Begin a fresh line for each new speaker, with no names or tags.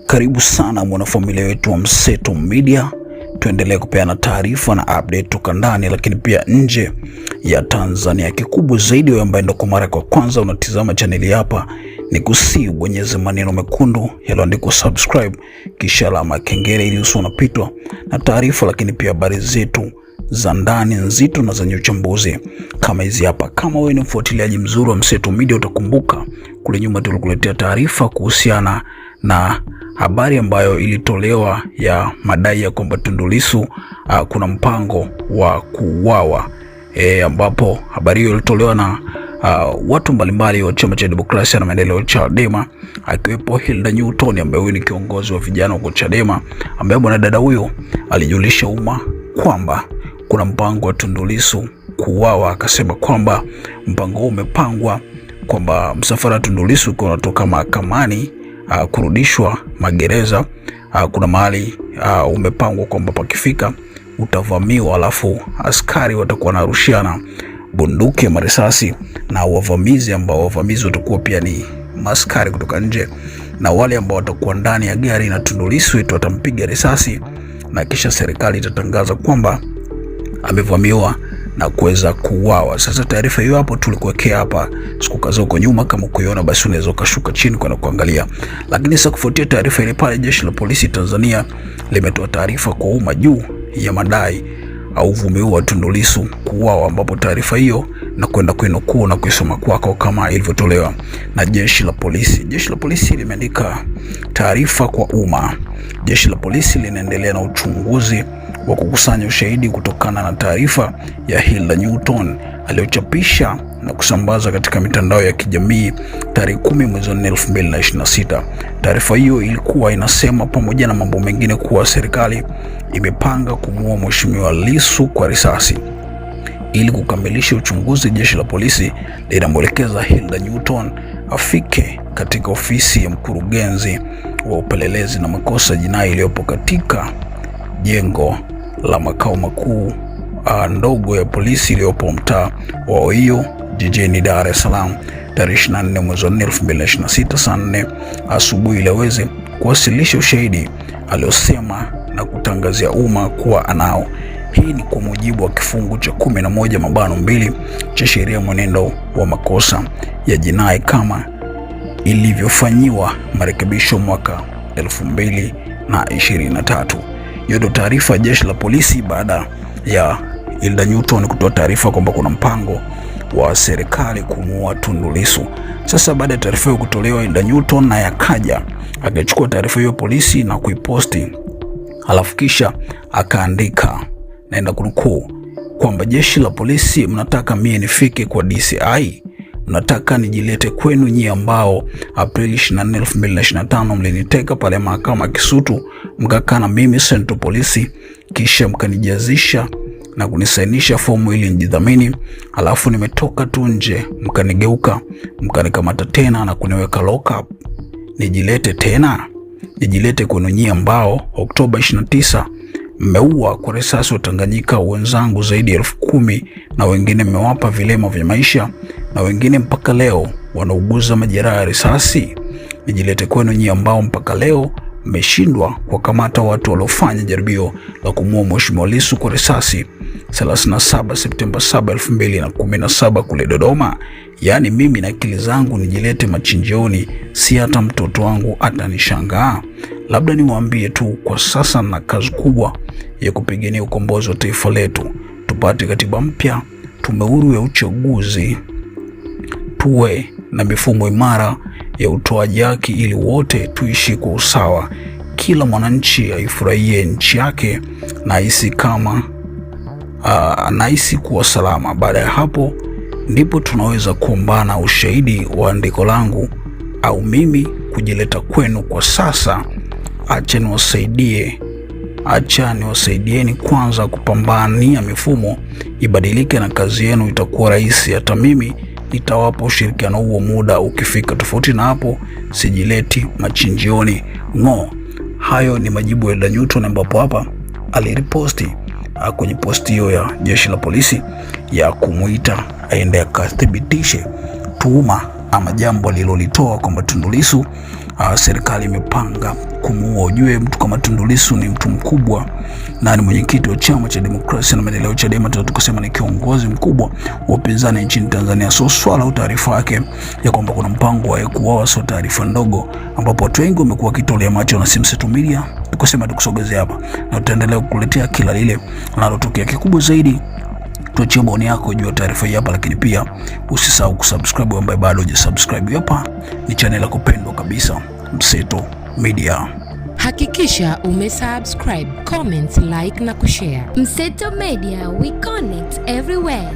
Karibu sana mwanafamilia wetu wa Mseto Media, tuendelee kupeana taarifa na update toka ndani lakini pia nje ya Tanzania. Kikubwa zaidi wewe ambaye ndo kwa mara kwa kwanza unatizama chaneli hapa, ni kusi bonyeze maneno mekundu yaliyoandikwa subscribe kisha alama kengele ili usio unapitwa na taarifa lakini pia habari zetu za ndani nzito na zenye uchambuzi kama hizi hapa. Kama wewe ni mfuatiliaji mzuri wa Mseto Media, utakumbuka kule nyuma tulikuletea taarifa kuhusiana na habari ambayo ilitolewa ya madai ya kwamba Tundu Lissu kuna mpango wa kuuawa, ambapo habari hiyo ilitolewa na watu mbalimbali wa Chama cha Demokrasia na Maendeleo Chadema, akiwepo Hilda Newton ambaye huyu ni kiongozi wa vijana wa Chadema, ambaye bwana dada huyo alijulisha umma kwamba kuna mpango wa Tundu Lissu kuuawa. Akasema kwamba mpango huu umepangwa kwamba msafara wa Tundu Lissu ukiwa unatoka mahakamani kurudishwa magereza, kuna mahali umepangwa kwamba pakifika utavamiwa, alafu askari watakuwa wanarushiana bunduki ya marisasi na wavamizi watakuwa pia ni maskari kutoka nje, na wale ambao watakuwa ndani ya gari na Tundu Lissu watampiga risasi, na kisha serikali itatangaza kwamba amevamiwa na kuweza kuuawa. Sasa taarifa hiyo hapo tulikuwekea hapa siku kadhaa huko nyuma, kama kuiona basi unaweza ukashuka chini kwenda kuangalia. Lakini sasa kufuatia taarifa ile pale, jeshi la polisi Tanzania limetoa taarifa kwa umma juu ya madai au uvumi wa Tundu Lissu kuuawa, ambapo taarifa hiyo na kwenda kuinukuu na kuisoma kwako kama ilivyotolewa na jeshi la polisi. Jeshi la polisi limeandika taarifa kwa umma. Jeshi la polisi linaendelea na uchunguzi wa kukusanya ushahidi kutokana na taarifa ya Hilda Newton aliyochapisha na kusambaza katika mitandao ya kijamii tarehe 10 mwezi wa 4 2026. Taarifa hiyo ilikuwa inasema pamoja na mambo mengine kuwa serikali imepanga kumuua Mheshimiwa Lissu kwa risasi. Ili kukamilisha uchunguzi, jeshi la polisi linamwelekeza Hilda Newton afike katika ofisi ya mkurugenzi wa upelelezi na makosa jinai iliyopo katika jengo la makao makuu ndogo ya polisi iliyopo mtaa wa Oio jijini Dar es Salaam tarehe 24 mwezi wa 4 2026 saa 4 asubuhi, ili aweze kuwasilisha ushahidi aliosema na kutangazia umma kuwa anao. Hii ni kwa mujibu wa kifungu cha 11(2) cha sheria mwenendo wa makosa ya jinai kama ilivyofanyiwa marekebisho mwaka 2023. Hiyo ndio taarifa ya jeshi la polisi baada ya Hilda Newton kutoa taarifa kwamba kuna mpango wa serikali kumuua Tundu Lissu. Sasa baada ya taarifa hiyo kutolewa, Hilda Newton na yakaja akachukua taarifa hiyo polisi na kuiposti, alafu kisha akaandika, naenda kunukuu, kwamba jeshi la polisi, mnataka mie nifike kwa DCI? Mnataka nijilete kwenu nyie ambao Aprili 24 2025 mliniteka pale mahakama Kisutu, mkakaa na mimi Central Polisi, kisha mkanijazisha na kunisainisha fomu ili nijidhamini, alafu nimetoka tu nje mkanigeuka mkanikamata tena na kuniweka lock up. Nijilete tena? Nijilete kwenu nyie ambao Oktoba 29 mmeua kwa risasi Watanganyika wenzangu zaidi ya 10,000 na wengine mmewapa vilema vya maisha na wengine mpaka leo wanauguza majeraha ya risasi? Nijilete kwenu nyie ambao mpaka leo mmeshindwa kuwakamata watu waliofanya jaribio la kumuua Mheshimiwa Lissu kwa risasi 37 Septemba 7 2017 kule Dodoma? Yaani mimi na akili zangu nijilete machinjioni, si hata mtoto wangu atanishangaa. Labda niwaambie tu, kwa sasa na kazi kubwa ya kupigania ukombozi wa taifa letu, tupate katiba mpya, tume huru ya uchaguzi, tuwe na mifumo imara ya utoaji haki ili wote tuishi kwa usawa, kila mwananchi aifurahie nchi yake na ahisi kama anahisi kuwa salama. Baada ya hapo ndipo tunaweza kuombana ushahidi wa andiko langu au mimi kujileta kwenu. Kwa sasa acha niwasaidieni kwanza kupambania mifumo ibadilike na kazi yenu itakuwa rahisi. Hata mimi nitawapa ushirikiano huo muda ukifika. Tofauti na hapo sijileti machinjioni ngo. Hayo ni majibu ya Hilda Newton, ambapo hapa aliriposti kwenye posti hiyo ya jeshi la polisi ya kumuita aende akathibitishe tuhuma ama jambo alilolitoa kwamba Tundu Lissu serikali imepanga kumuua. Ujue mtu kama Tundu Lissu ni mtu mkubwa na ni mwenyekiti wa Chama cha Demokrasia na Maendeleo Chadema, tukasema ni kiongozi mkubwa wa upinzani nchini Tanzania. So swala taarifa yake ya kwamba kuna mpango wa kuuawa sio taarifa ndogo, ambapo watu wengi wamekuwa kitolea macho na Mseto Media tukasema tukusogezea hapa na tutaendelea kukuletea kila lile linalotokea. Kikubwa zaidi tuachie maoni yako juu ya taarifa hii hapa, lakini pia usisahau kusubscribe ambaye bado hujasubscribe. Hapa ni channel ya kupendwa kabisa Mseto Media.
Hakikisha umesubscribe, comment, like na kushare.
Mseto Media, we connect everywhere.